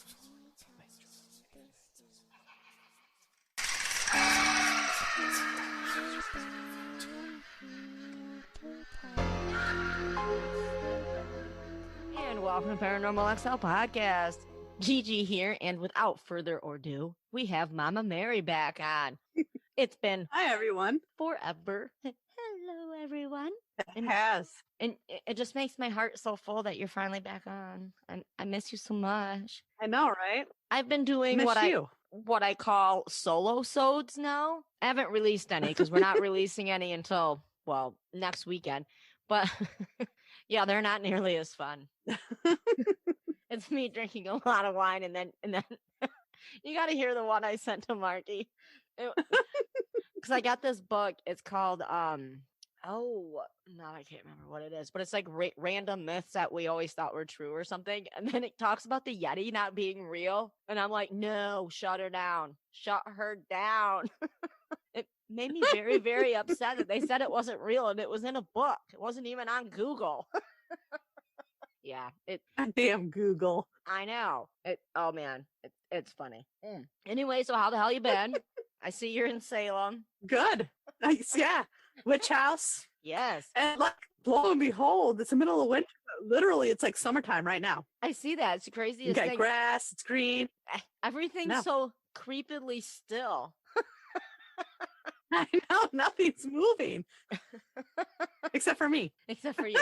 And welcome to Paranormal XL podcast. Gigi here, and without further ado, we have Mama Mary back on. It's been Hi, everyone. forever. Hello, everyone. It has. And it just makes my heart so full that you're finally back on. I miss you so much. I know, right? I've been doing Miss what you. I call solo sods now. I haven't released any because we're not releasing any until, well, next weekend. But yeah, they're not nearly as fun. It's me drinking a lot of wine and then you got to hear the one I sent to Marky. Because I got this book. It's called I can't remember what it is, but it's like random myths that we always thought were true or something. And then it talks about the Yeti not being real, and I'm like, no, shut her down. It made me very, very upset that they said it wasn't real and it was in a book. It wasn't even on Google. Yeah, Damn Google. I know. It's funny. Anyway, so how the hell you been? I see you're in Salem. Good. Nice. Yeah. Witch house. Yes. And like, lo and behold, it's the middle of winter. Literally, it's like summertime right now. I see that. It's the You craziest got thing. grass. It's green. Everything's so creepily still. I know. Nothing's moving. Except for me. Except for you.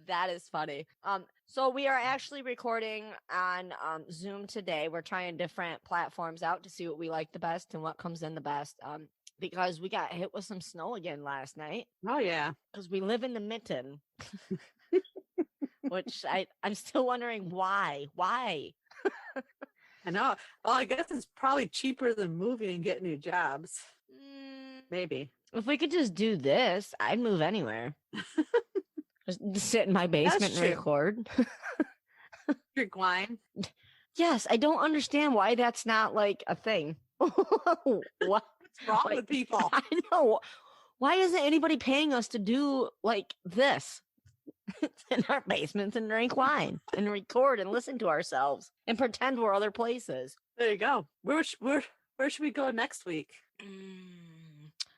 That is funny. So we are actually recording on Zoom today. We're trying different platforms out to see what we like the best and what comes in the best. Because we got hit with some snow again last night. Oh, yeah. Because we live in the mitten. Which I'm still wondering why. Why? I know. Well, I guess it's probably cheaper than moving and getting new jobs. Maybe. If we could just do this, I'd move anywhere. Just sit in my basement and record. Drink wine. Yes, I don't understand why that's not like a thing. What's wrong with people? I know. Why isn't anybody paying us to do like this in our basements and drink wine and record and listen to ourselves and pretend we're other places? There you go. Where should we go next week?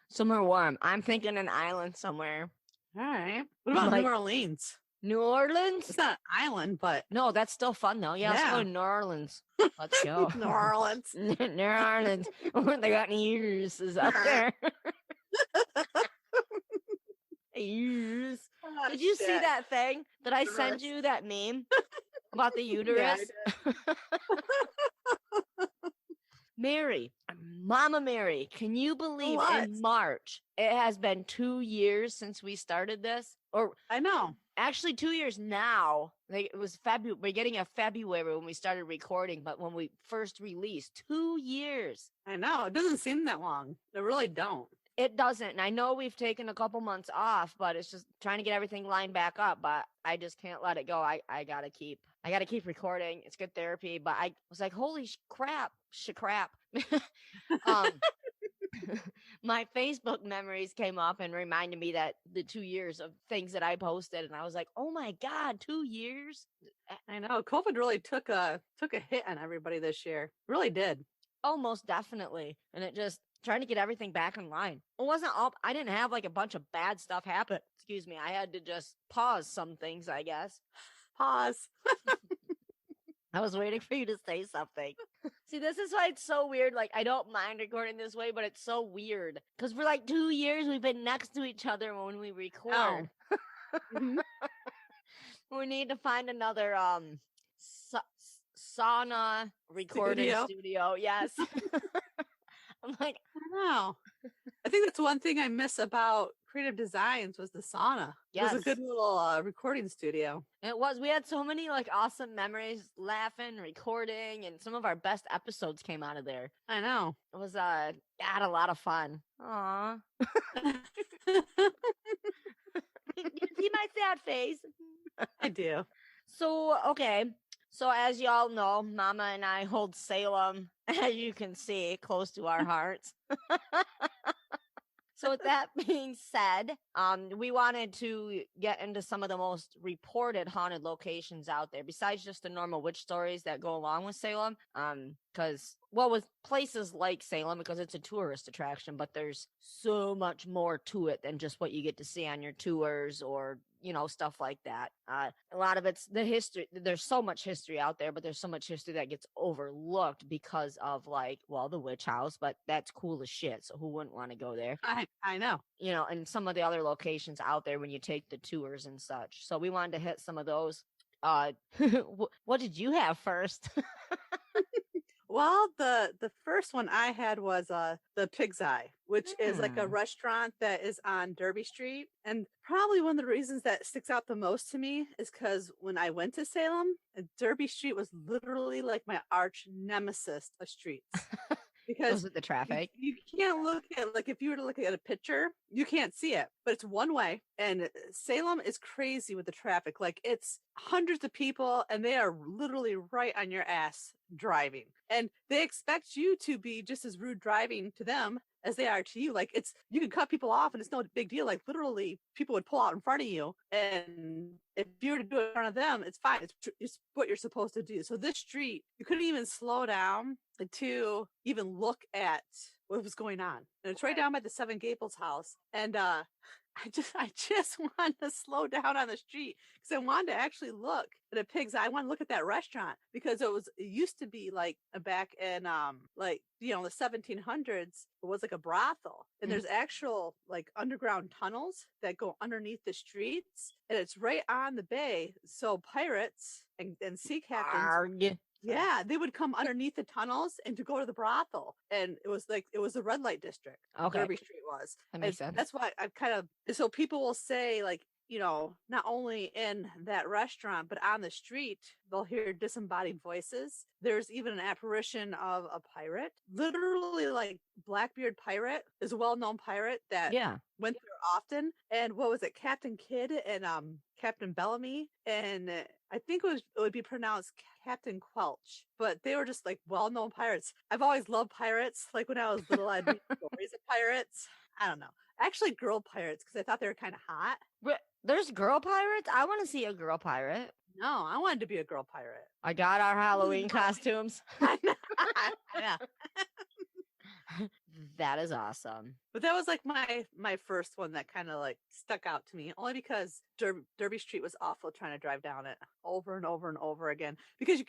Somewhere warm. I'm thinking an island somewhere. All right. What about New Orleans? New Orleans? It's not an island, but... No, that's still fun, though. Yeah, let's go to New Orleans. Let's go. New Orleans. New Orleans. They got ears up there. Ears. Oh, Did you see that thing that I sent you, that meme about the uterus? Yeah, Mary, Mama Mary, can you believe in March it has been 2 years since we started this? Or I know. Actually, 2 years now. Like, it was February, beginning of February when we started recording, but when we first released, 2 years. I know. It doesn't seem that long. They really don't. It doesn't. And I know we've taken a couple months off, but it's just trying to get everything lined back up. But I just can't let it go. I gotta keep recording. It's good therapy. But I was like, holy crap. My Facebook memories came up and reminded me that the 2 years of things that I posted, and I was like, oh my God, 2 years. I know. COVID really took a hit on everybody this year. It really did. Oh, most definitely. And it just trying to get everything back in line. It wasn't all, I didn't have like a bunch of bad stuff happen. Excuse me. I had to just pause some things, I guess. Pause. I was waiting for you to say something. See, this is why it's so weird. Like, I don't mind recording this way, but it's so weird. Because for like 2 years, we've been next to each other when we record. Mm-hmm. We need to find another sauna recording studio. Yes. I'm like, I know. I think that's one thing I miss about Creative Designs was the sauna. Yes. It was a good little recording studio. It was. We had so many like awesome memories, laughing, recording, and some of our best episodes came out of there. I know. It was I had a lot of fun. Aw. You see my sad face? I do. So, okay. So as y'all know, Mama and I hold Salem, as you can see, close to our hearts. So with that being said, we wanted to get into some of the most reported haunted locations out there, besides just the normal witch stories that go along with Salem. With places like Salem, because it's a tourist attraction, but there's so much more to it than just what you get to see on your tours or stuff like that. A lot of it's the history. There's so much history out there, but there's so much history that gets overlooked because of the witch house, but that's cool as shit. So who wouldn't want to go there? I know. And some of the other locations out there when you take the tours and such. So we wanted to hit some of those. What did you have first? Well, the first one I had was the Pig's Eye, which is like a restaurant that is on Derby Street. And probably one of the reasons that sticks out the most to me is because when I went to Salem, Derby Street was literally like my arch nemesis of streets. Because was it the traffic? You can't look at, like, if you were to look at a picture, you can't see it, but it's one way. And Salem is crazy with the traffic. Like, it's hundreds of people and they are literally right on your ass driving. And they expect you to be just as rude driving to them as they are to you. Like, you can cut people off and it's no big deal. Like, literally people would pull out in front of you, and if you were to do it in front of them, it's fine. It's what you're supposed to do. So this street, you couldn't even slow down to even look at what was going on. And it's right down by the Seven Gables house. And I just wanted to slow down on the street because I wanted to actually look at a Pig's Eye. I want to look at that restaurant because it used to be like back in the 1700s. It was like a brothel, and there's actual like underground tunnels that go underneath the streets, and it's right on the bay. So pirates and sea captains. Yeah, they would come underneath the tunnels and to go to the brothel. And it was a red light district. Okay. Derby Street was. That makes sense. That's why so people will say, like, not only in that restaurant, but on the street, they'll hear disembodied voices. There's even an apparition of a pirate. Literally, like, Blackbeard Pirate is a well-known pirate that went there often. And what was it? Captain Kidd and Captain Bellamy. And I think it would be pronounced Captain Quelch, but they were just like well-known pirates. I've always loved pirates. Like when I was little, I'd read stories of pirates. I don't know. Actually, girl pirates, because I thought they were kind of hot. There's girl pirates? I want to see a girl pirate. No, I wanted to be a girl pirate. I got our Halloween costumes. I know. That is awesome. But that was like my first one that kind of like stuck out to me, only because Derby Street was awful trying to drive down it over and over and over again. Because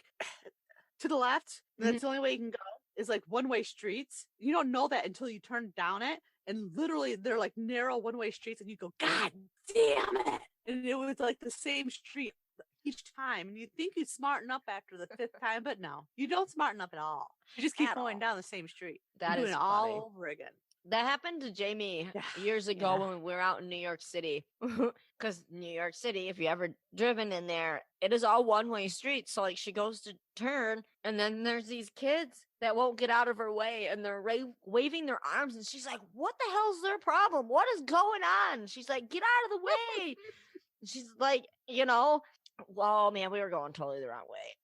to the left, that's the only way you can go, is like one-way streets. You don't know that until you turn down it. And literally, they're like narrow one-way streets, and you go, God damn it! And it was like the same street each time. And you think you'd smarten up after the fifth time, but no, you don't smarten up at all. You just keep going down the same street. That is doing it all over again. That happened to Jamie years ago when we were out in New York City. Because New York City, if you ever driven in there, it is all one-way streets. So like she goes to turn, and then there's these kids that won't get out of her way, and they're waving their arms, and she's like, what the hell's their problem? What is going on? She's like, get out of the way. She's like, well, man, we were going totally the wrong way.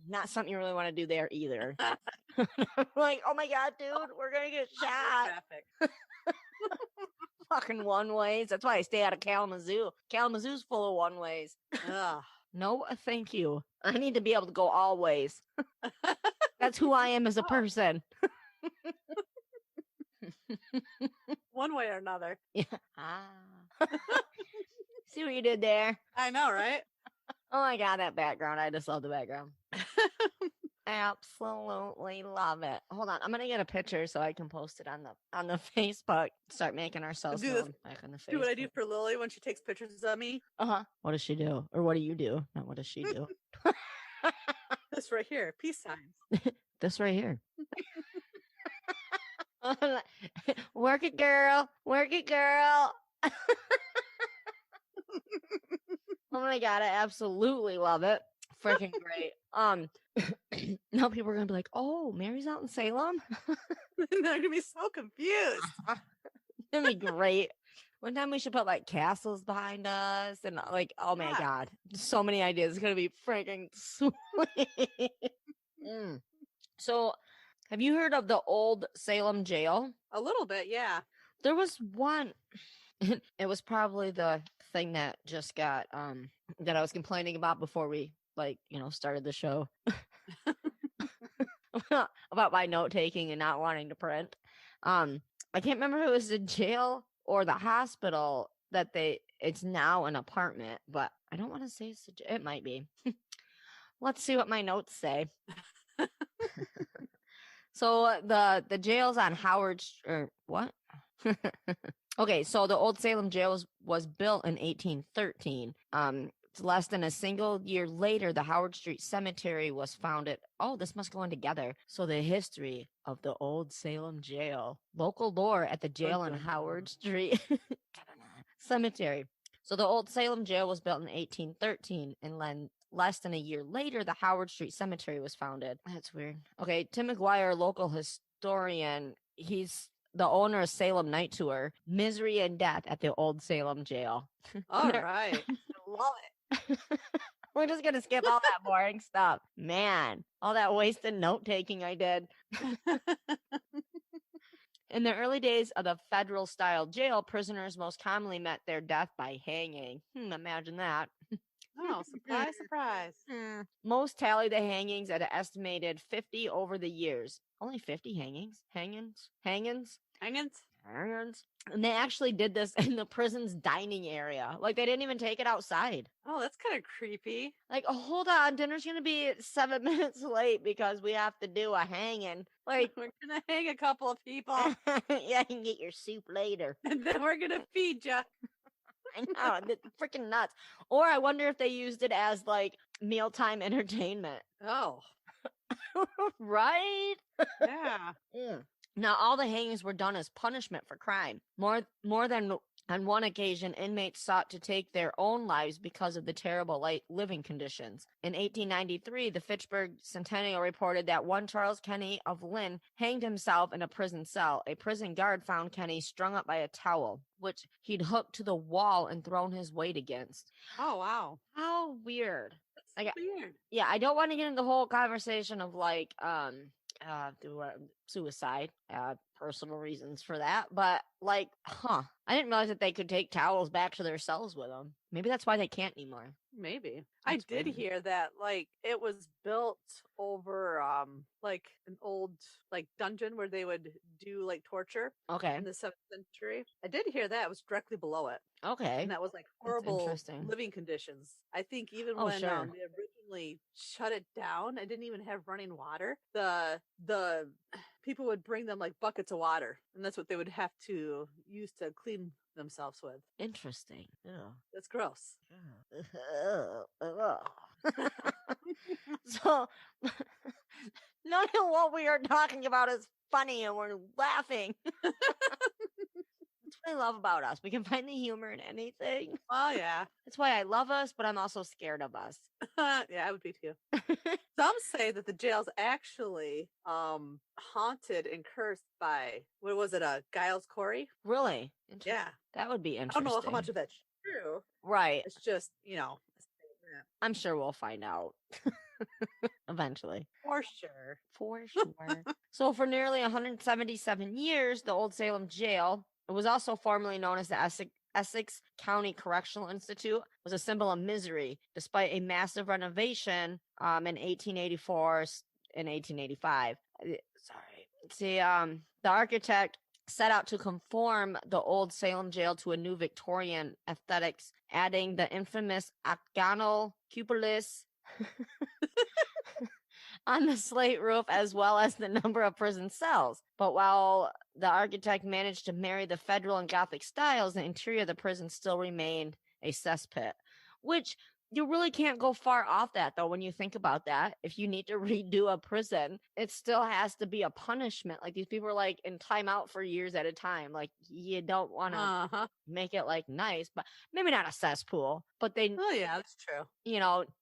Not something you really want to do there either. Like, oh my God, dude, we're going to get shot. Fucking one-ways. That's why I stay out of Kalamazoo. Kalamazoo's full of one-ways. No, thank you. I need to be able to go all ways. That's who I am as a person. One way or another. Yeah. See what you did there? I know, right? Oh my God, that background. I just love the background. Absolutely love it. Hold on, I'm gonna get a picture so I can post it on the Facebook. Start making ourselves known back on the Facebook. Do what I do for Lily when she takes pictures of me. What does she do? Or what do you do? Not what does she do? This right here, peace signs. This right here. Work it, girl. Work it, girl. Oh my God, I absolutely love it. Freaking great. Now people are gonna be like, oh, Mary's out in Salem. They're gonna be so confused. It's gonna be great. One time we should put like castles behind us and like, oh my God, so many ideas. It's gonna be freaking sweet. So have you heard of the old Salem jail? A little bit, yeah. There was one. It was probably the thing that just got that I was complaining about before we started the show about my note taking and not wanting to print. I can't remember if it was the jail or the hospital that it's now an apartment, but I don't want to say it might be. Let's see what my notes say. So the jail's on Howard or what? Okay, so the old Salem jail was built in 1813. Less than a single year later, the Howard Street Cemetery was founded. Oh, this must go in together. So the history of the old Salem jail, local lore at the jail on Howard Street Cemetery. So the old Salem jail was built in 1813, and less than a year later, the Howard Street Cemetery was founded. That's weird. Okay, Tim McGuire, local historian, he's the owner of Salem Night Tour, Misery and Death at the old Salem jail. All right. I love it. We're just going to skip all that boring stuff. Man, all that wasted note-taking I did. In the early days of the federal-style jail, prisoners most commonly met their death by hanging. Imagine that. Oh, surprise, surprise. Most tallied the hangings at an estimated 50 over the years. Only 50 hangings? And they actually did this in the prison's dining area. Like, they didn't even take it outside. Oh, that's kind of creepy. Like, oh, hold on, dinner's going to be 7 minutes late because we have to do a hanging. Like, we're going to hang a couple of people. Yeah, you can get your soup later. And then we're going to feed you. I know, it's freaking nuts. Or I wonder if they used it as, like, mealtime entertainment. Oh. Right? Yeah. Now, all the hangings were done as punishment for crime. More than on one occasion, inmates sought to take their own lives because of the terrible living conditions. In 1893, the Fitchburg Centennial reported that one Charles Kenny of Lynn hanged himself in a prison cell. A prison guard found Kenny strung up by a towel, which he'd hooked to the wall and thrown his weight against. Oh, wow. How weird. That's weird. Yeah, I don't want to get into the whole conversation of suicide, personal reasons for that, but I didn't realize that they could take towels back to their cells with them. Maybe that's why they can't anymore. Maybe. That's I did weird. hear that it was built over an old dungeon where they would do torture Okay. in the 7th century. I did hear that it was directly below it. Okay. And that was horrible interesting. living conditions. I think even Oh, when sure. they originally shut it down, I didn't even have running water. The people would bring them buckets of water, and that's what they would have to use to clean themselves with. Interesting. Yeah. That's gross. So none of what we are talking about is funny and we're laughing. That's what I love about us. We can find the humor in anything. Oh, yeah. That's why I love us, but I'm also scared of us. Yeah, I would be too. Some say that the jail's actually haunted and cursed by, what was it, Giles Corey? Really? Yeah. That would be interesting. I don't know how much of that's true. Right. It's just, I'm sure we'll find out eventually. For sure. For sure. So for nearly 177 years, the Old Salem Jail, it was also formerly known as the Essex County Correctional Institute, was a symbol of misery, despite a massive renovation in 1884 and 1885. The architect set out to conform the old Salem jail to a new Victorian aesthetics, adding the infamous octagonal cupolas on the slate roof, as well as the number of prison cells. But while the architect managed to marry the federal and Gothic styles, the interior of the prison still remained a cesspit, which you really can't go far off that, though, when you think about that. If you need to redo a prison, it still has to be a punishment. These people are in timeout for years at a time. You don't want to make it nice, but maybe not a cesspool, but they oh yeah, that's true.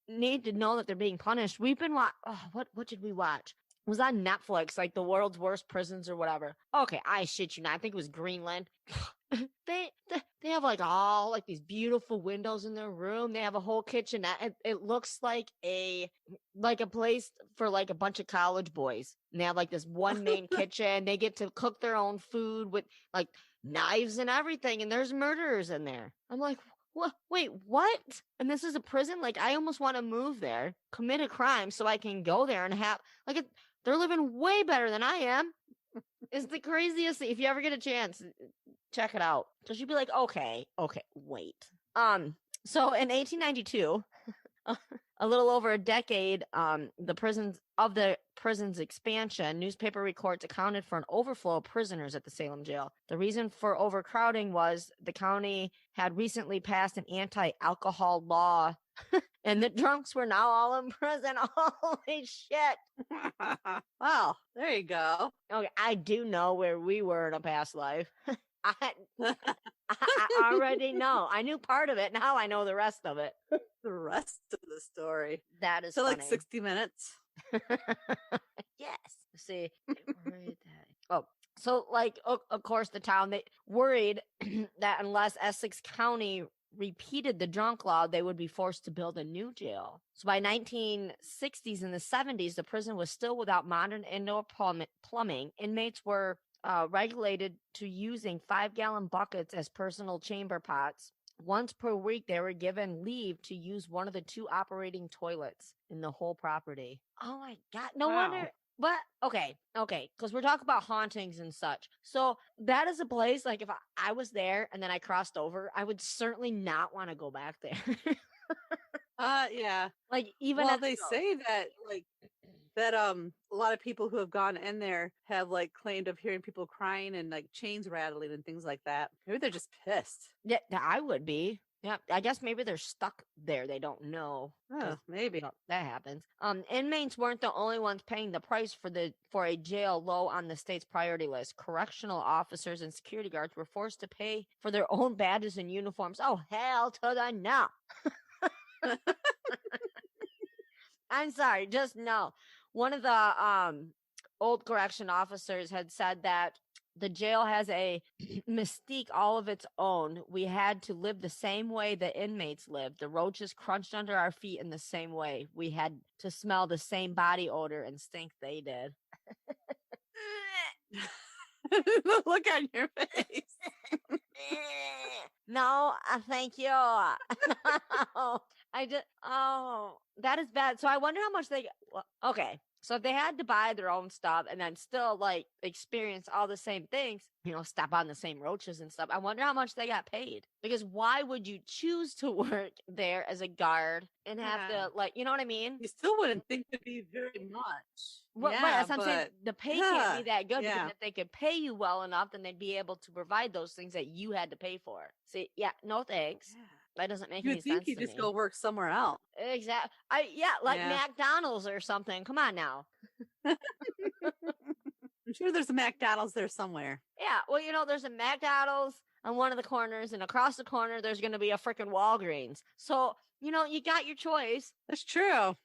Need to know that they're being punished. We've been what did we watch? It was on Netflix, the world's worst prisons or whatever. Okay, I shit you not. I think it was Greenland. They have like all like these beautiful windows in their room. They have a whole kitchenette. It looks like a place for like a bunch of college boys. And they have like this one main kitchen. They get to cook their own food with like knives and everything. And there's murderers in there. I'm like, what? Wait, what? And this is a prison? Like, I almost want to move there, commit a crime so I can go there and have like they're living way better than I am. It's the craziest thing. If you ever get a chance, check it out. So she'd be like, okay, wait. So in 1892, a little over a decade, the prison's expansion, newspaper reports accounted for an overflow of prisoners at the Salem jail. The reason for overcrowding was the county had recently passed an anti-alcohol law, and the drunks were now all in prison. Holy shit! Wow, there you go. Okay, I do know where we were in a past life. I already know. I knew part of it. Now I know the rest of it. The rest of the story. That is so funny. Like 60 minutes. Yes. See. Oh, so like of course the town they worried that unless Essex County repeated the drunk law, they would be forced to build a new jail. So by 1960s and the 70s, the prison was still without modern indoor plumbing. Inmates were regulated to using 5-gallon buckets as personal chamber pots. Once per week, they were given leave to use one of the 2 operating toilets in the whole property. Oh my God. No wonder. But okay, because we're talking about hauntings and such. So that is a place, like if I was there and then I crossed over, I would certainly not want to go back there. Yeah. Like even well, they say that like that a lot of people who have gone in there have like claimed of hearing people crying and like chains rattling and things like that. Maybe they're just pissed. Yeah, I would be. Yeah, I guess maybe they're stuck there. They don't know. Oh, maybe. You know, that happens. Inmates weren't the only ones paying the price for a jail low on the state's priority list. Correctional officers and security guards were forced to pay for their own badges and uniforms. Oh, hell to the no. I'm sorry, just no. One of the old correction officers had said that the jail has a mystique all of its own. We had to live the same way the inmates lived. The roaches crunched under our feet in the same way. We had to smell the same body odor and stink they did. The look on your face. No, thank you. No, I just, oh, that is bad. So I wonder how much okay. So if they had to buy their own stuff and then still like experience all the same things, step on the same roaches and stuff, I wonder how much they got paid. Because why would you choose to work there as a guard and have to like, you know what I mean? You still wouldn't think it'd be very much. Well, yeah, right, that's what I'm saying. The pay can't be that good yeah. because if they could pay you well enough, then they'd be able to provide those things that you had to pay for. See, yeah, no thanks. Yeah. That doesn't make any sense. You think you just go work somewhere else. Exactly. Like McDonald's or something. Come on now. I'm sure there's a McDonald's there somewhere. Yeah, well, there's a McDonald's on one of the corners, and across the corner, there's going to be a freaking Walgreens. So, you got your choice. That's true.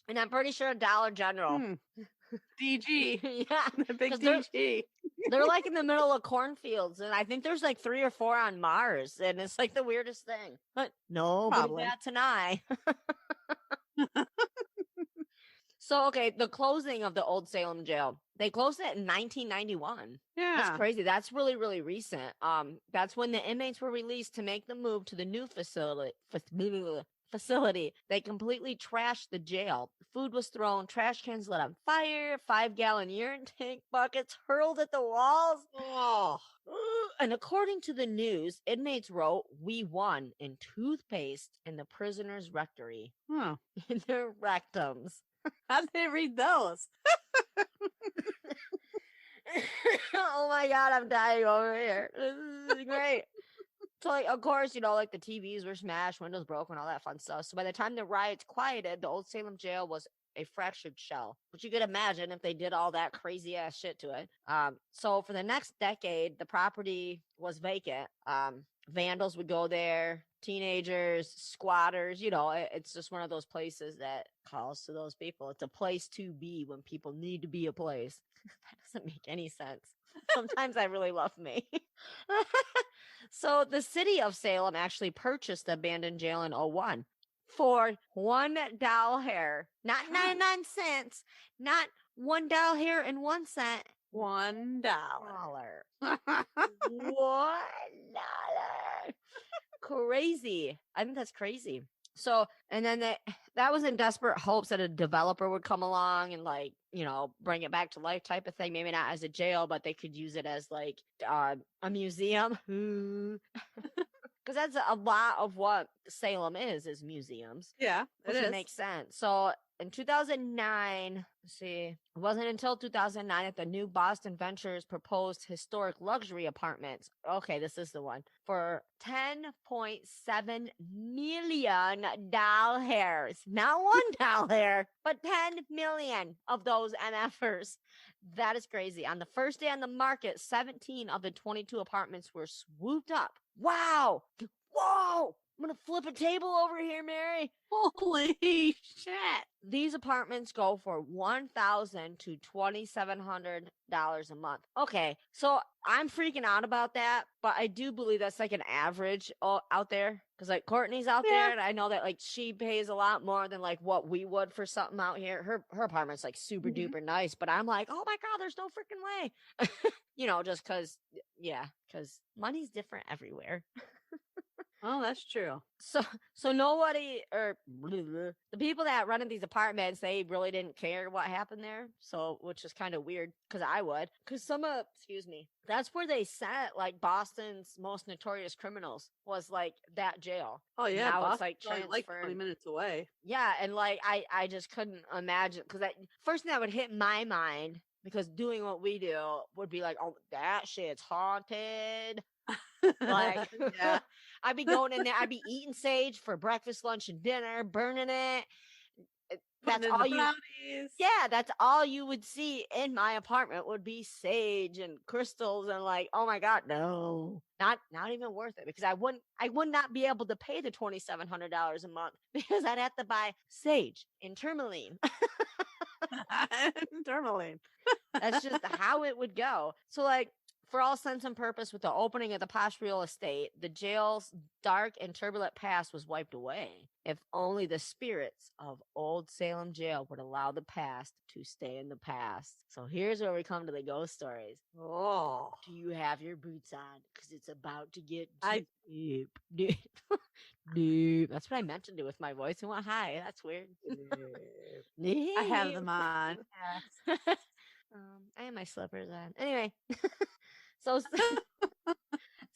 And I'm pretty sure Dollar General. DG. Yeah. The big DG. They're like in the middle of cornfields, and I think there's like 3 or 4 on Mars, and it's like the weirdest thing. But nobody bats an eye. So, okay, the closing of the old Salem jail. They closed it in 1991. Yeah. That's crazy. That's really, really recent. That's when the inmates were released to make the move to the new facility. They completely trashed the jail. Food was thrown, trash cans lit on fire, 5-gallon urine tank buckets hurled at the walls. Oh. And according to the news, inmates wrote, "We won" in toothpaste in the prisoners' rectory. In their rectums. How did they read those? Oh my God, I'm dying over here. This is great. So, like, of course, like the TVs were smashed, windows broken, all that fun stuff. So by the time the riots quieted, the old Salem jail was a fractured shell, which you could imagine if they did all that crazy ass shit to it. So for the next decade, the property was vacant. Vandals would go there, teenagers, squatters, it's just one of those places that calls to those people. It's a place to be when people need to be a place. That doesn't make any sense. Sometimes I really love me. So the city of Salem actually purchased the abandoned jail in '01 for $1 hair, not 99 cents, not $1 hair and 1 cent. $1. $1. $1. Crazy. I think that's crazy. So, and then that was in desperate hopes that a developer would come along and like, bring it back to life type of thing. Maybe not as a jail, but they could use it as like a museum. Because that's a lot of what Salem is museums. Yeah, Which would make sense. So in 2009, let's see, it wasn't until 2009 that the new Boston Ventures proposed historic luxury apartments. Okay, this is the one for $10.7 million. Not $1, but 10 million of those MFers. That is crazy. On the first day on the market, 17 of the 22 apartments were swooped up. Wow. Whoa. I'm going to flip a table over here, Mary. Holy shit. These apartments go for $1,000 to $2,700 a month. Okay, so I'm freaking out about that, but I do believe that's like an average out there. Because like Courtney's out there, and I know that like she pays a lot more than like what we would for something out here. Her apartment's like super duper nice, but I'm like, oh my God, there's no freaking way. Just because money's different everywhere. Oh, that's true. So nobody or the people that rented these apartments, they really didn't care what happened there. So, which is kind of weird because I would. Because that's where they sent like Boston's most notorious criminals was like that jail. Oh yeah, now Boston's it's like transferred like 20 minutes away. Yeah, and like I just couldn't imagine because that first thing that would hit my mind because doing what we do would be like, oh, that shit's haunted. Like, yeah. I'd be going in there. I'd be eating sage for breakfast, lunch, and dinner, burning it. That's all you. Yeah, that's all you would see in my apartment would be sage and crystals and like, oh my God, no, not even worth it because I would not be able to pay the $2,700 a month because I'd have to buy sage and tourmaline. Tourmaline. That's just how it would go. So like, for all sense and purpose, with the opening of the posh real estate, the jail's dark and turbulent past was wiped away. If only the spirits of old Salem jail would allow the past to stay in the past. So here's where we come to the ghost stories. Oh. Do you have your boots on? Because it's about to get deep. Deep. That's what I meant to do with my voice. And went high. That's weird. I have them on. I have my slippers on. Anyway. So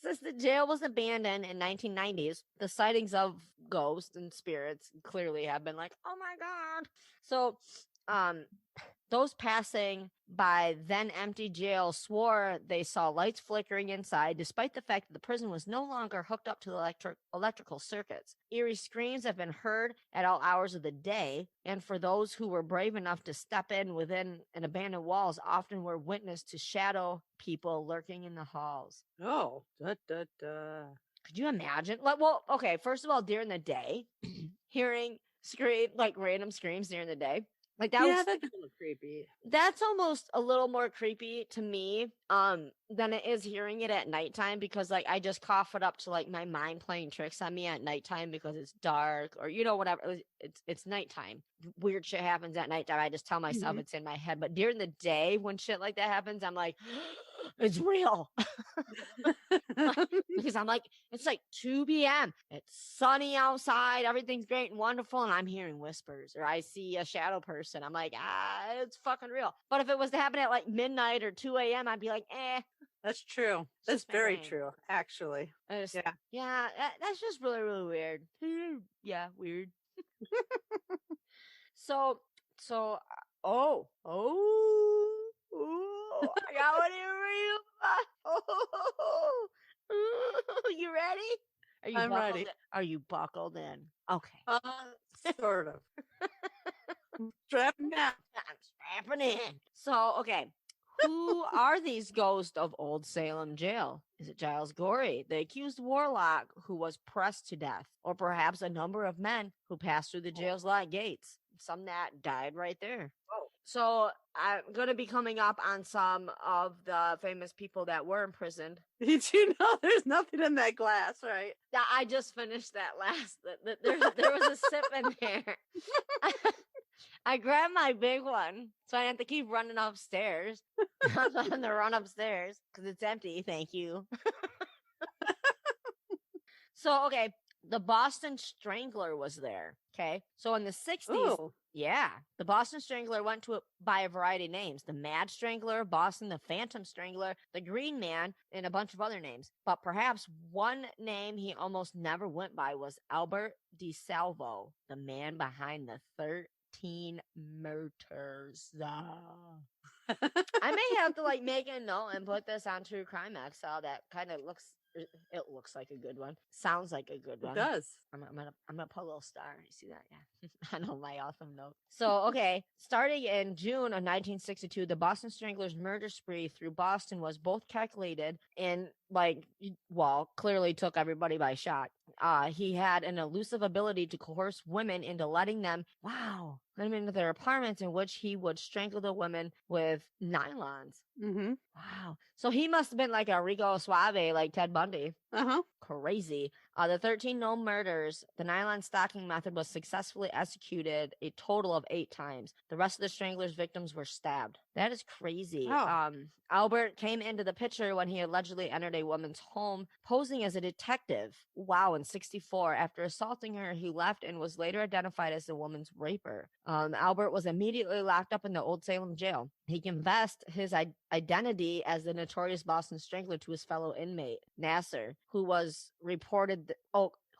since the jail was abandoned in 1990s, the sightings of ghosts and spirits clearly have been like, oh my God. So those passing by then empty jail swore they saw lights flickering inside, despite the fact that the prison was no longer hooked up to the electrical circuits. Eerie screams have been heard at all hours of the day, and for those who were brave enough to step in within an abandoned walls, often were witness to shadow people lurking in the halls. Oh, Could you imagine? Okay, first of all, during the day, hearing random screams during the day. Like that's a little creepy. That's almost a little more creepy to me than it is hearing it at nighttime because like I just cough it up to like my mind playing tricks on me at nighttime because it's dark or whatever. It's nighttime. Weird shit happens at nighttime. I just tell myself it's in my head. But during the day when shit like that happens, I'm like, it's real. Because I'm like, it's like 2 p.m. It's sunny outside. Everything's great and wonderful. And I'm hearing whispers or I see a shadow person. I'm like, it's fucking real. But if it was to happen at like midnight or 2 a.m., I'd be like, eh. That's true. That's very true, actually. Yeah, that's just really, really weird. Yeah, weird. So, I got one here for you. You ready? I'm ready. Are you buckled in? Okay. Sort of. Strapping down. I'm strapping in. So, okay. Who are these ghosts of Old Salem Jail? Is it Giles Gorey, the accused warlock who was pressed to death? Or perhaps a number of men who passed through the jail's locked gates? Some that died right there. So I'm gonna be coming up on some of the famous people that were imprisoned. Did you know there's nothing in that glass, right? Yeah, I just finished that last. There was a sip in there. I grabbed my big one, so I have to keep running upstairs. I'm on the run upstairs because it's empty. Thank you. So, okay, the Boston Strangler was there. Okay, so in the 60s, Ooh. yeah, the Boston Strangler went to it by a variety of names: the Mad Strangler, Boston, the Phantom Strangler, the Green Man, and a bunch of other names. But perhaps one name he almost never went by was Albert DeSalvo, the man behind the 13 murders. I may have to like make a note and put this on True Crime XL. That kind of looks. It looks like a good one. Sounds like a good one. It does. I'm gonna put a little star. You see that? Yeah. I know my awesome note. So okay, starting in June of 1962, the Boston Stranglers' murder spree through Boston was both calculated and clearly took everybody by shot. He had an elusive ability to coerce women into letting them into their apartments, in which he would strangle the women with nylons. Mm-hmm. Wow. So he must have been like a Rico Suave, like Ted Bundy. Uh-huh. Crazy. The 13 known murders, the nylon stocking method was successfully executed a total of 8 times. The rest of the strangler's victims were stabbed. That is crazy. Oh. Albert came into the picture when he allegedly entered a woman's home, posing as a detective. Wow, in 1964. After assaulting her, he left and was later identified as the woman's raper. Albert was immediately locked up in the Old Salem jail. He confessed his identity as the notorious Boston Strangler to his fellow inmate, Nasser, who was reported,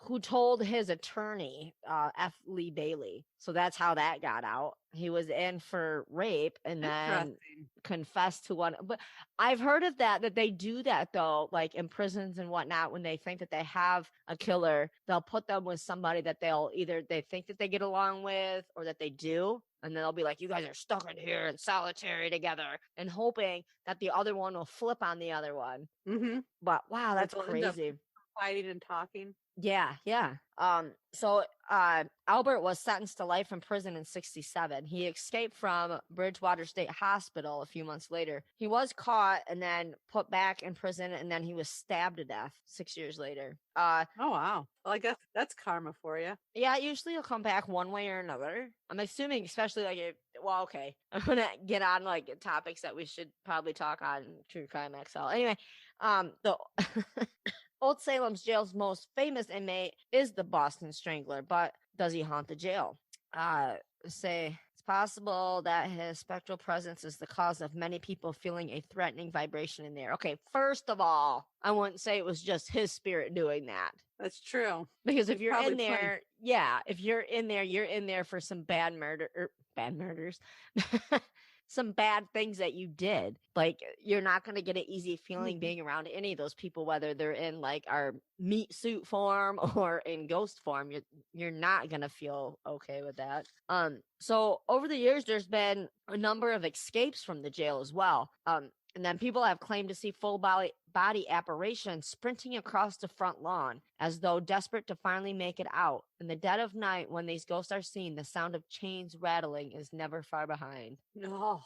who told his attorney, F. Lee Bailey. So that's how that got out. He was in for rape and then confessed to one. But I've heard of that they do that though, like in prisons and whatnot, when they think that they have a killer, they'll put them with somebody that they think that they get along with or that they do. And then they'll be like, you guys are stuck in here in solitary together, and hoping that the other one will flip on the other one. Mm-hmm. But wow, that's crazy. Fighting and talking. Yeah. So Albert was sentenced to life in prison in 1967. He escaped from Bridgewater State Hospital a few months later. He was caught and then put back in prison, and then he was stabbed to death 6 years later. Oh wow. Well, I guess that's karma for you. Yeah, usually he'll come back one way or another. I'm assuming, especially okay. I'm gonna get on like topics that we should probably talk on True Crime XL. Anyway, the Old Salem's jail's most famous inmate is the Boston Strangler, but does he haunt the jail? Say it's possible that his spectral presence is the cause of many people feeling a threatening vibration in there. Okay, first of all, I wouldn't say it was just his spirit doing that. That's true. Because if you're in there, if you're in there, you're in there for some bad murders. Some bad things that you did. Like, you're not going to get an easy feeling being around any of those people, whether they're in like our meat suit form or in ghost form. You're not going to feel okay with that. So over the years, there's been a number of escapes from the jail as well. And then people have claimed to see full body apparitions sprinting across the front lawn as though desperate to finally make it out. In the dead of night, when these ghosts are seen, the sound of chains rattling is never far behind. No.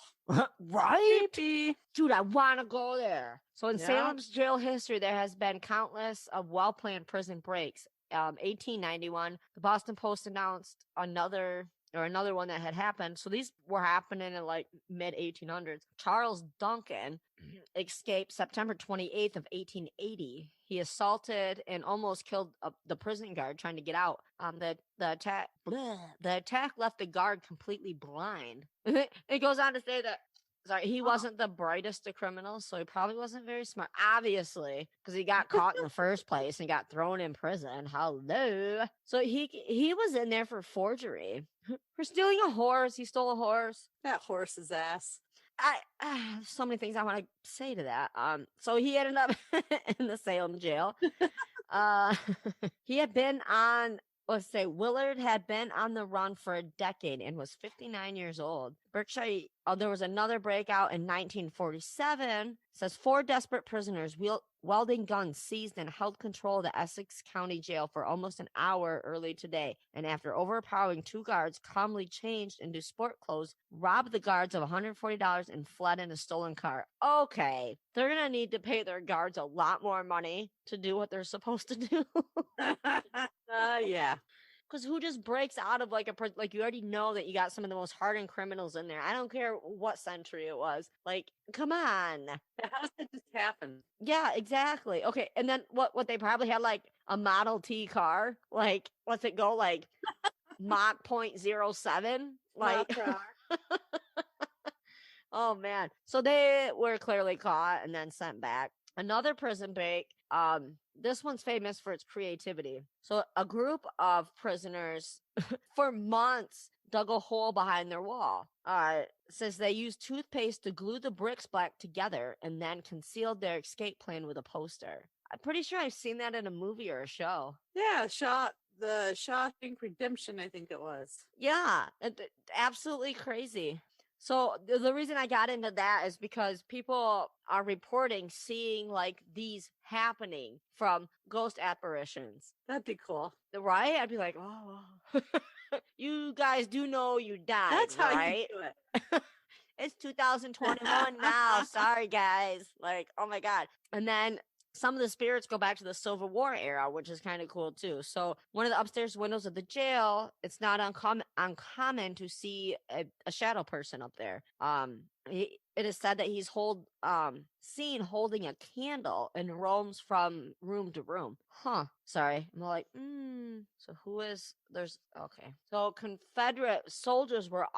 Right? Creepy. Dude, I want to go there. So in Salem's jail history, there has been countless of well-planned prison breaks. 1891, the Boston Post announced another one that had happened. So these were happening in like mid 1800s. Charles Duncan escaped September 28th of 1880. He assaulted and almost killed the prison guard trying to get out. The attack left the guard completely blind. It goes on to say that he wasn't the brightest of criminals, so he probably wasn't very smart, obviously, because he got caught in the first place and got thrown in prison. Hello. So he was in there for forgery. For stealing a horse. He stole a horse. That horse's ass. So many things I want to say to that. So he ended up in the Salem jail. He had been on, Willard had been on the run for a decade and was 59 years old. Berkshire, there was another breakout in 1947. Says 4 desperate prisoners welding guns seized and held control of the Essex County Jail for almost an hour early today. And after overpowering 2 guards, calmly changed into sport clothes, robbed the guards of $140 and fled in a stolen car. Okay, they're going to need to pay their guards a lot more money to do what they're supposed to do. Yeah. Because who just breaks out of like like you already know that you got some of the most hardened criminals in there. I don't care what century it was. Like, come on. How does that just happen? Yeah, exactly. Okay, and then what they probably had like a Model T car. Like, what's it go like Mach .07? Like, oh man. So they were clearly caught and then sent back. Another prison break. This one's famous for its creativity. So a group of prisoners for months dug a hole behind their wall. Says they used toothpaste to glue the bricks back together and then concealed their escape plan with a poster. I'm pretty sure I've seen that in a movie or a show. Yeah, the Shawshank Redemption, I think it was. Yeah, absolutely crazy. So the reason I got into that is because people are reporting seeing like these happening from ghost apparitions. That'd be cool. Right? I'd be like, oh, you guys do know you died, That's how right? you do it. It's 2021 now. Sorry, guys. Like, oh my God. And then some of the spirits go back to the Civil War era, which is kind of cool too. So one of the upstairs windows of the jail, it's not uncommon to see a shadow person up there. It is said that he's seen holding a candle and roams from room to room. Huh. Sorry. I'm like, so who is okay. So Confederate soldiers were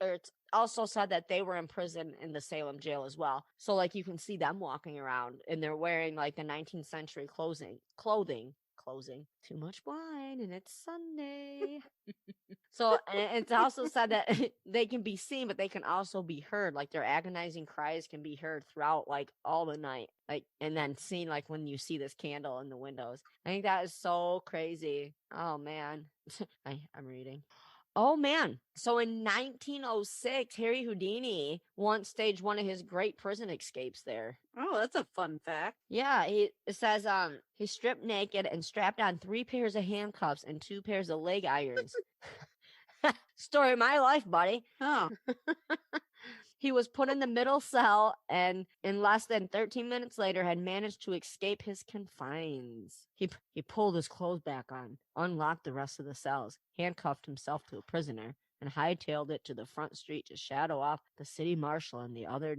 it's also said that they were in prison in the Salem jail as well. So like you can see them walking around and they're wearing like the 19th century clothing. Too much wine and it's Sunday. So and it's also said that they can be seen, but they can also be heard. Like their agonizing cries can be heard throughout like all the night. Like and then seen like when you see this candle in the windows. I think that is so crazy. Oh man. I'm reading. Oh man. So in 1906, Harry Houdini once staged one of his great prison escapes there. Oh, that's a fun fact. Yeah, it says he stripped naked and strapped on 3 pairs of handcuffs and 2 pairs of leg irons. Story of my life, buddy. Oh. He was put in the middle cell and in less than 13 minutes later had managed to escape his confines. He pulled his clothes back on, unlocked the rest of the cells, handcuffed himself to a prisoner, and hightailed it to the front street to shadow off the city marshal and the other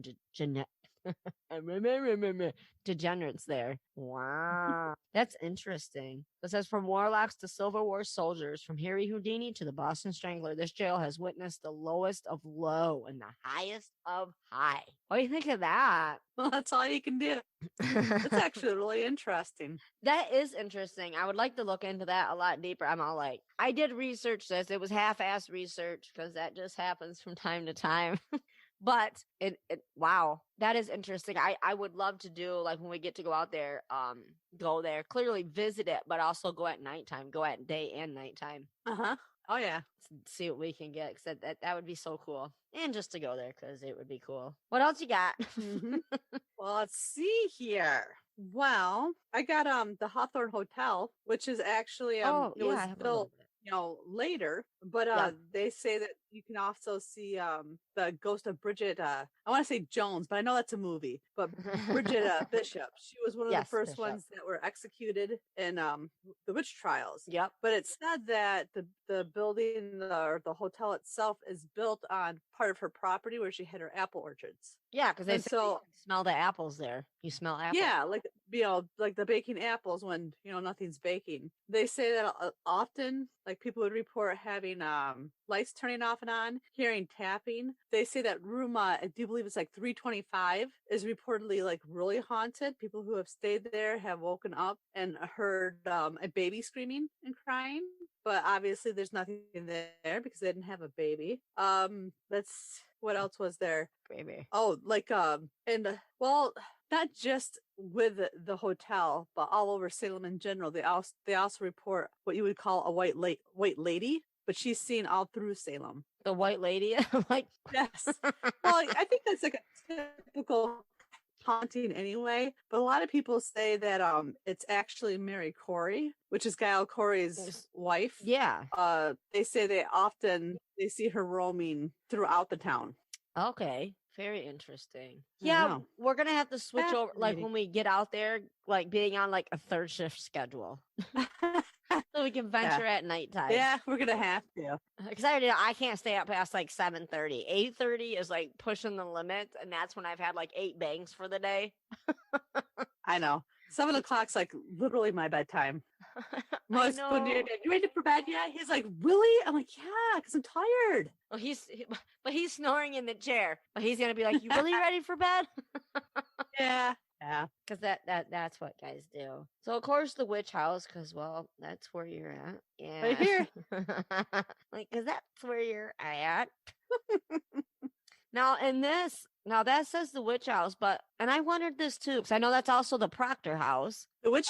degenerates there. Wow. That's interesting. It says from warlocks to Civil War soldiers, from Harry Houdini to the Boston Strangler, this jail has witnessed the lowest of low and the highest of high. What do you think of that? Well, that's all you can do. That's actually really interesting. That is interesting. I would like to look into that a lot deeper. I'm all like, I did research this. It was half-assed research because that just happens from time to time. But wow, that is interesting. I would love to do like when we get to go out there, go there, clearly visit it, but also go at nighttime, go at day and nighttime. Uh-huh. Oh yeah. See what we can get because that would be so cool. And just to go there because it would be cool. What else you got? Mm-hmm. Well, let's see here. Well, I got the Hawthorne Hotel, which is actually it was built later, but they say that you can also see the ghost of Bridget I want to say Jones, but I know that's a movie, but Bridget Bishop, she was one of the first ones that were executed in the witch trials. Yep. But it said that the building or the hotel itself is built on part of her property where she had her apple orchards. Yeah, because they smell the apples there. You smell apples. Yeah, like like the baking apples when nothing's baking. They say that often, like people would report having lights turning off and on, hearing tapping. They say that room, I do believe it's like 325, is reportedly like really haunted. People who have stayed there have woken up and heard a baby screaming and crying. But obviously there's nothing there because they didn't have a baby. What else was there? Baby. Oh, like not just with the hotel, but all over Salem in general. They also report what you would call a white lady but she's seen all through Salem. The white lady. Like, Yes. Well, I think that's like a typical haunting anyway, but a lot of people say that it's actually Mary Corey, which is Gail Corey's wife. Yeah. They say they see her roaming throughout the town. Okay. Very interesting. I Yeah, know. we're gonna have to switch over, like Fascinating. when we get out there, like being on like a third shift schedule, so we can venture at nighttime. Yeah, we're gonna have to. Because I can't stay up past like 7:30. 8:30 is like pushing the limit, and that's when I've had like 8 bangs for the day. I know. 7:00's like literally my bedtime. I know. You ready for bed yet? He's like, really? I'm like, yeah, because I'm tired. Well, but he's snoring in the chair. But he's gonna be like, "You really ready for bed?" Yeah. Because that's what guys do. So of course the witch house, because well, that's where you're at. Yeah. Right here. Like, because that's where you're at. Now that says the witch house, and I wondered this too, because I know that's also the Proctor house. The witch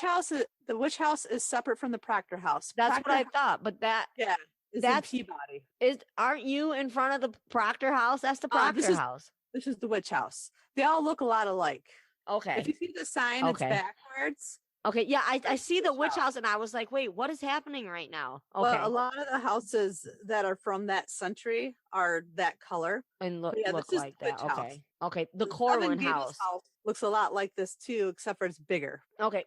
house is separate from the Proctor house. That's what I thought, but that's in Peabody. Aren't you in front of the Proctor house? That's the Proctor house. This is the witch house. They all look a lot alike. Okay. If you see the sign, it's backwards. Okay, yeah, I see the witch house, and I was like, wait, what is happening right now? Okay. Well, a lot of the houses that are from that century are that color. And look like that. Okay. Okay. The Corwin house looks a lot like this too, except for it's bigger. Okay.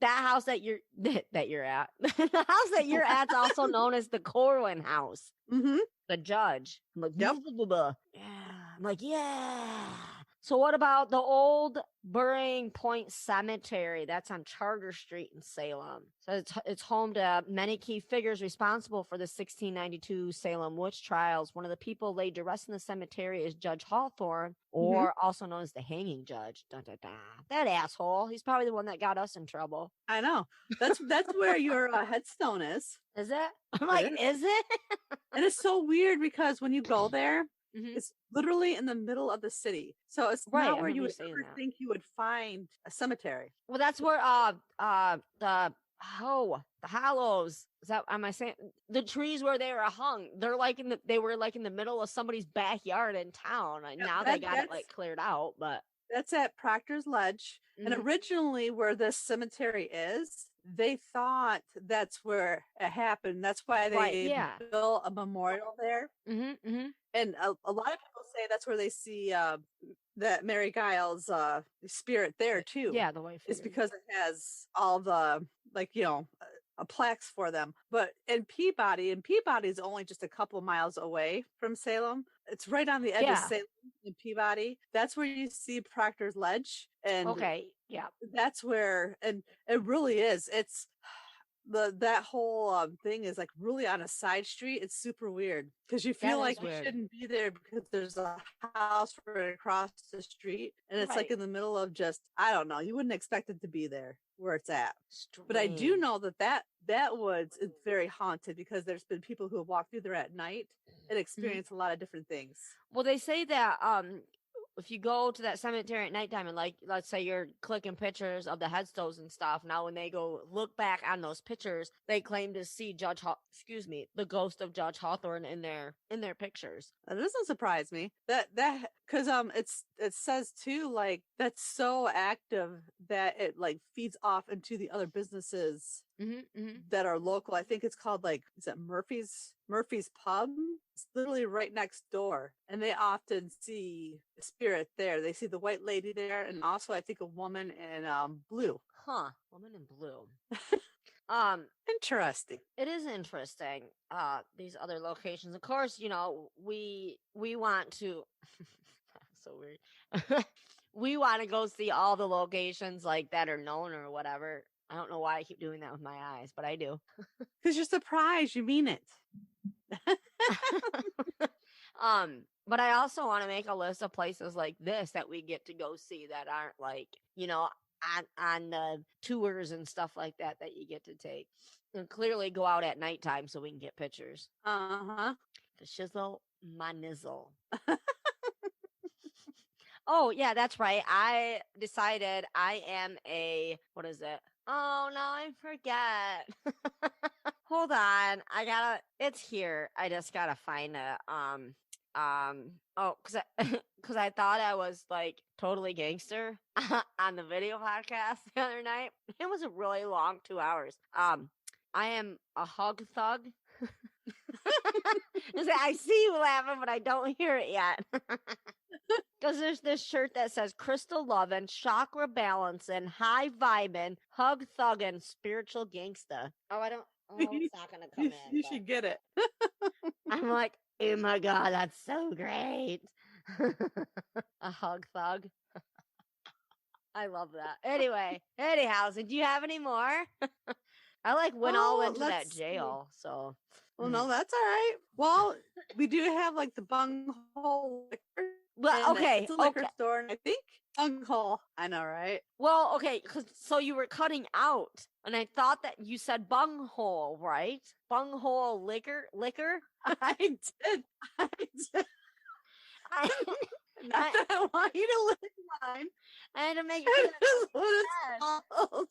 That house that you're at. The house that you're at's also known as the Corwin house. Mm-hmm. The judge. I'm like, yep. Blah, blah, blah. Yeah. I'm like, yeah. So what about the old Burying Point Cemetery? That's on Charter Street in Salem. So it's home to many key figures responsible for the 1692 Salem witch trials. One of the people laid to rest in the cemetery is Judge Hawthorne, or also known as the hanging judge. Dun, dun, dun. That asshole. He's probably the one that got us in trouble. I know. That's where your headstone is. Is it? I'm like, is it? And it's so weird because when you go there, it's literally in the middle of the city. So it's not where you would ever think you would find a cemetery. Well, that's where the Hollows. Is that, am I saying the trees where they were hung? They were like in the middle of somebody's backyard in town. And now they got it like cleared out, but that's at Proctor's Ledge. And originally where this cemetery is, they thought that's where it happened. That's why they built a memorial there. And a lot of people say that's where they see that Mary Giles spirit there too. Yeah, the wife. It's because it has all the plaques for them. But in Peabody is only just a couple miles away from Salem. It's right on the edge of Salem in Peabody. That's where you see Proctor's Ledge. And that's where, and it really is. It's that whole thing is like really on a side street. It's super weird because you feel like you shouldn't be there because there's a house right across the street, and it's like in the middle of just, I don't know, you wouldn't expect it to be there where it's at. Strange. But I do know that woods is very haunted because there's been people who have walked through there at night and experienced a lot of different things. Well, they say that if you go to that cemetery at nighttime and like, let's say you're clicking pictures of the headstones and stuff, now when they go look back on those pictures, they claim to see the ghost of Judge Hawthorne in their pictures. That doesn't surprise me. That because it says too, like, that's so active that it like feeds off into the other businesses that are local. I think it's called, like, is it Murphy's Pub? It's literally right next door, and they often see a spirit there. They see the white lady there, and also I think a woman in blue. Woman in blue. Interesting. It is interesting. These other locations, of course, we want to. So weird. We want to go see all the locations like that are known or whatever. I don't know why I keep doing that with my eyes, but I do. Because you're surprised. You mean it. But I also want to make a list of places like this that we get to go see that aren't like, on the tours and stuff like that you get to take. And clearly go out at nighttime so we can get pictures. The shizzle, my nizzle. Oh, yeah, that's right. I decided I am what is it? Oh, no, I forget. Hold on. It's here. I just gotta find it. Oh, cause I thought I was like totally gangster on the video podcast the other night. It was a really long 2 hours. I am a hug thug. I see you laughing, but I don't hear it yet. Because there's this shirt that says crystal lovin', chakra balancing, high vibin', hug thuggin', spiritual gangsta. Oh, I don't. Oh, it's not gonna come in. You should get it. I'm like, oh my god, that's so great. A hug thug. I love that. Anyway, anyhow, so do you have any more? I like went all into that let's see. jail, so. Well, no, that's all right. Well, we do have like the bunghole liquor. Well, okay, it's a liquor store, and I think bunghole. I know, right? Well, okay, so you were cutting out, and I thought that you said bunghole, right? Bunghole liquor. I did. Not that I want you to lick mine. I had to make it. That's what it's called.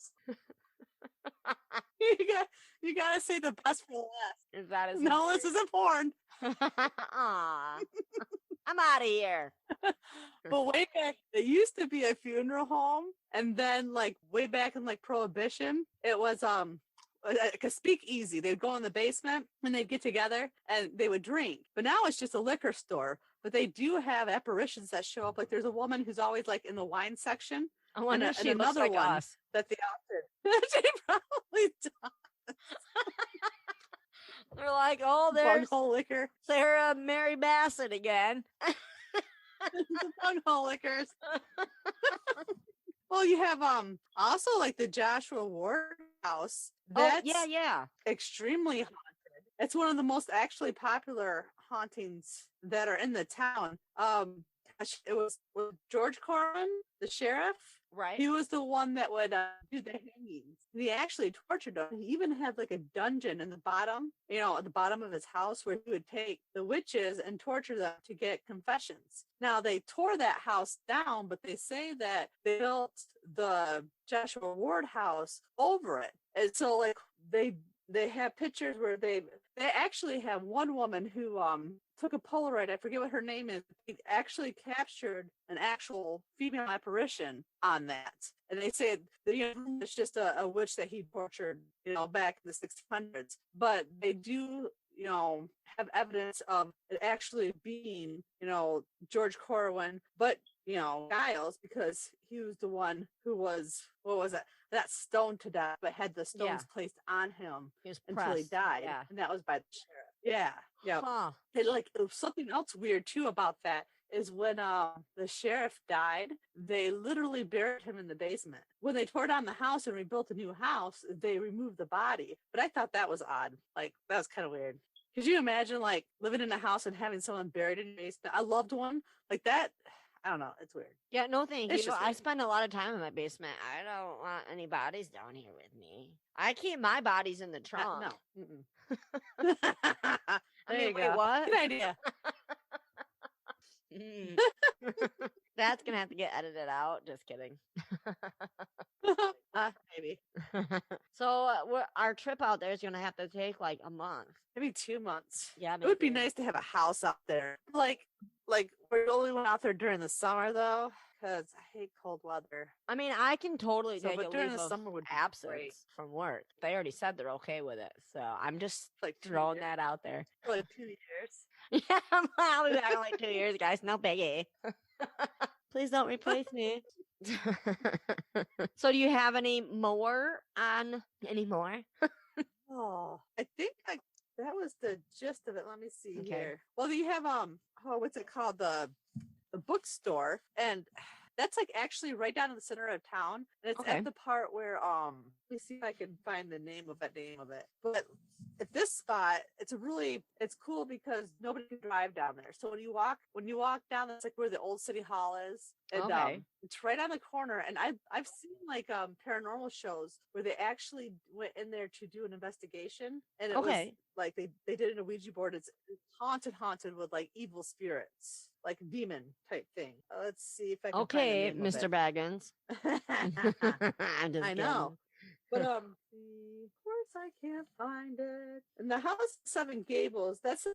You gotta say the best for last. That is no, this isn't porn. Aw. I'm out of here. But way back, it used to be a funeral home, and then like way back in like Prohibition, it was like a speakeasy. They'd go in the basement and they'd get together and they would drink. But now it's just a liquor store. But they do have apparitions that show up. Like there's a woman who's always like in the wine section. I wonder if she looks another like one us. that the outfit. She probably does. They're like, oh, there's bunghole liquor. Sarah Mary Bassett again. The bunghole liquors. Well, you have also like the Joshua Ward house. That's yeah. extremely haunted. It's one of the most actually popular hauntings that are in the town. It was with George Corwin, the sheriff. Right. He was the one that would do the hangings. He actually tortured them. He even had like a dungeon in the bottom, at the bottom of his house where he would take the witches and torture them to get confessions. Now they tore that house down, but they say that they built the Joshua Ward house over it. And so like they have pictures where they actually have one woman who took a Polaroid. I forget what her name is. He actually captured an actual female apparition on that. And they say that it's just a witch that he tortured, back in the 1600s. But they do, have evidence of it actually being, George Corwin, but Giles, because he was the one who was, what was it? That stoned to death, but had the stones placed on him until he died. Yeah. And that was by the sheriff. Yeah. Huh. And like something else weird too about that is when the sheriff died, they literally buried him in the basement. When they tore down the house and rebuilt a new house, they removed the body. But I thought that was odd. Like that was kind of weird. Could you imagine like living in a house and having someone buried in your basement? A loved one like that. I don't know. It's weird. Yeah, no thank you. I weird. spend a lot of time in my basement. I don't want any bodies down here with me. I keep my bodies in the trunk. No. Wait, what? Good idea. That's gonna have to get edited out. Just kidding. Maybe. So our trip out there is gonna have to take like a month. Maybe 2 months. Yeah, it would be nice to have a house out there. Like we're only went out there during the summer though, because I hate cold weather. I mean, I can totally take a during leave the of summer would be absence great. from work. They already said they're okay with it, so I'm just Like throwing that out there. Like 2 years. Yeah, I'll be back in like 2 years, guys. No biggie. Please don't replace me. So, do you have any more? Oh, I think that was the gist of it. Let me see Okay. here. Well, you have what's it called? The bookstore, and that's like actually right down in the center of town. And it's Okay. at the part where let me see if I can find the name of it. But at this spot, it's cool because nobody can drive down there. So when you walk down, that's like where the old city hall is. And Okay. it's right on the corner. And I've seen like paranormal shows where they actually went in there to do an investigation. And it was like they did a Ouija board. It's haunted with like evil spirits, like demon type thing. Let's see if I can find the name Mr. Baggins. of it. I'm just I know. Of course I can't find it. And the House of Seven Gables, that's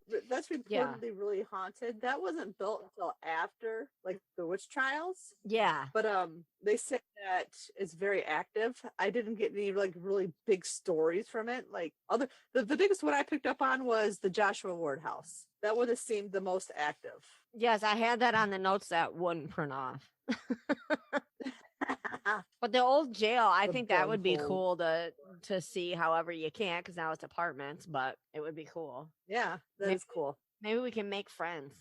Yeah. reportedly really haunted. That wasn't built until after like the witch trials. Yeah. But they say that it's very active. I didn't get any like really big stories from it. Like the biggest one I picked up on was the Joshua Ward house. That would have seemed the most active. Yes, I had that on the notes that wouldn't print off. But the old jail, I The think that would be bunghole. cool to see. However, you can't because now it's apartments, but it would be cool. Yeah, that Maybe, is cool. maybe we can make friends,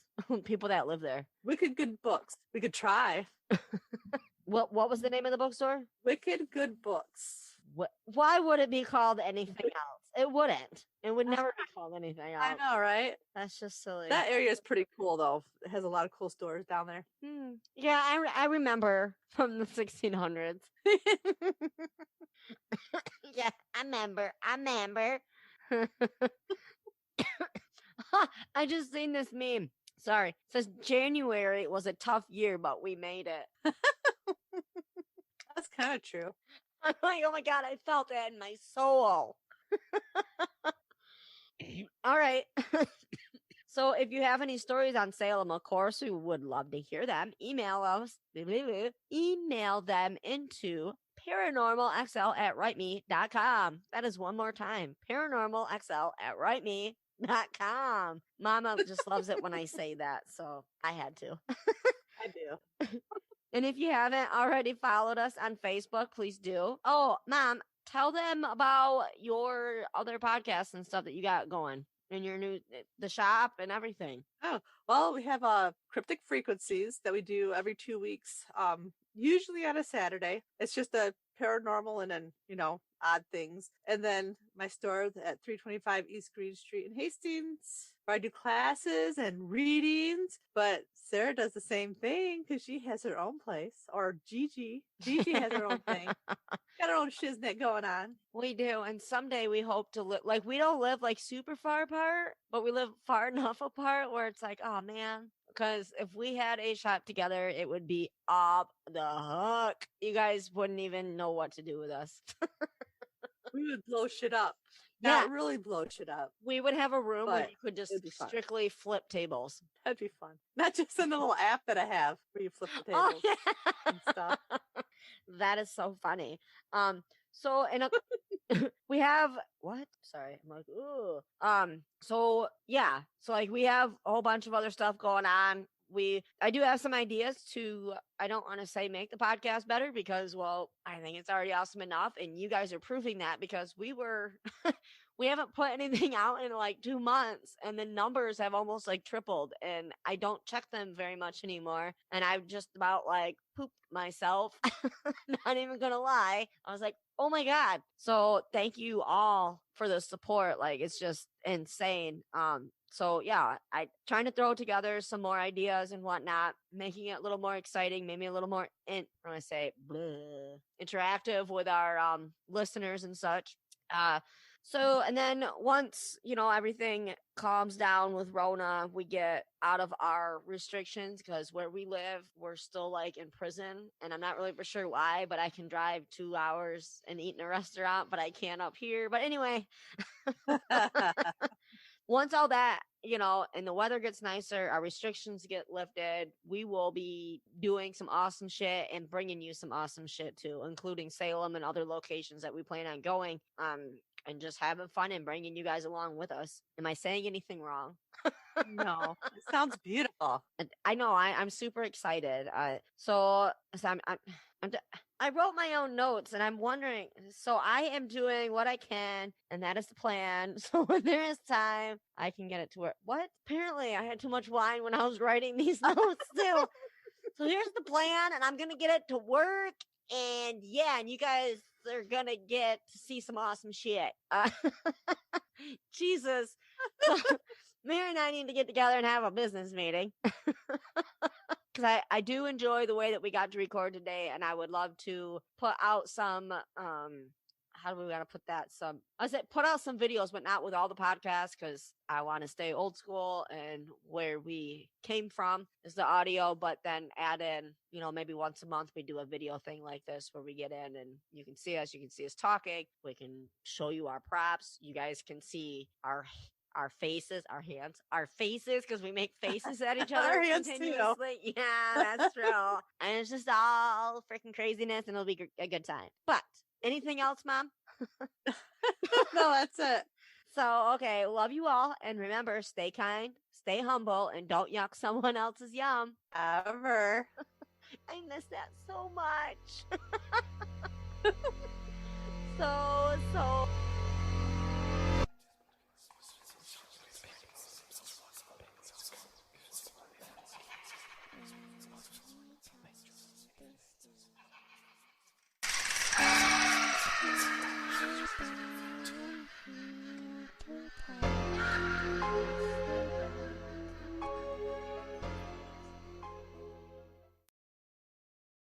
people that live there. Wicked Good Books. We could try. What was the name of the bookstore? Wicked Good Books. Why would it be called anything else? It wouldn't. It would never be called anything else. I know, right? That's just silly. That area is pretty cool, though. It has a lot of cool stores down there. Yeah, I remember from the 1600s. Yeah, I remember. I just seen this meme. Sorry. It says January was a tough year, but we made it. That's kind of true. I'm like, oh my God, I felt that in my soul. All right. So if you have any stories on Salem, of course, we would love to hear them. Email us. Email them into paranormalxl@writeme.com. That is one more time. paranormalxl@writeme.com. Mama just loves it when I say that, so I had to. I do. And if you haven't already followed us on Facebook, please do. Oh, Mom, tell them about your other podcasts and stuff that you got going in your the shop and everything. Oh, well, we have Cryptic Frequencies that we do every 2 weeks, usually on a Saturday. It's just a paranormal and then, odd things. And then my store at 325 East Green Street in Hastings, where I do classes and readings. But Sarah does the same thing because she has her own place. Or Gigi has her own thing. Got her own shiznit going on. We do, and someday we hope to live like we don't live like super far apart, but we live far enough apart where it's like, oh man. Because if we had a shop together, it would be off the hook. You guys wouldn't even know what to do with us. We would blow shit up. Yeah. Not really blow shit up. We would have a room where you could just strictly flip tables. That'd be fun. Not just in the little app that I have where you flip the tables and stuff. That is so funny. So in a we have what? Sorry, I'm like, ooh. So yeah, so like we have a whole bunch of other stuff going on. I do have some ideas to, I don't want to say make the podcast better because, well, I think it's already awesome enough. And you guys are proving that because we haven't put anything out in like 2 months and the numbers have almost like tripled and I don't check them very much anymore. And I've just about like pooped myself. Not even gonna lie. I was like, oh my God. So thank you all for the support. Like it's just insane. So yeah, I trying to throw together some more ideas and whatnot, making it a little more exciting, maybe a little more interactive with our listeners and such. So and then once everything calms down with Rona, we get out of our restrictions because where we live, we're still like in prison, and I'm not really for sure why, but I can drive 2 hours and eat in a restaurant, but I can't up here. But anyway. Once all that, and the weather gets nicer, our restrictions get lifted, we will be doing some awesome shit and bringing you some awesome shit too, including Salem and other locations that we plan on going, and just having fun and bringing you guys along with us. Am I saying anything wrong? No, it sounds beautiful. I know. I'm super excited. So I wrote my own notes and I'm wondering, so I am doing what I can and that is the plan. So when there is time, I can get it to work. What? Apparently I had too much wine when I was writing these notes too. So here's the plan and I'm going to get it to work. And yeah, and you guys are going to get to see some awesome shit. Jesus. So, Mary and I need to get together and have a business meeting. Because I do enjoy the way that we got to record today, and I would love to put out some, how do we want to put that? I said put out some videos, but not with all the podcasts because I want to stay old school and where we came from is the audio, but then add in, maybe once a month we do a video thing like this where we get in and you can see us talking. We can show you our props. You guys can see our faces, our faces, because we make faces at each other Our hands too. continuously. Yeah, that's true. And it's just all freaking craziness, and it'll be a good time. But anything else, Mom? No, that's it. So, okay, love you all. And remember, stay kind, stay humble, and don't yuck someone else's yum. Ever. I miss that so much. So.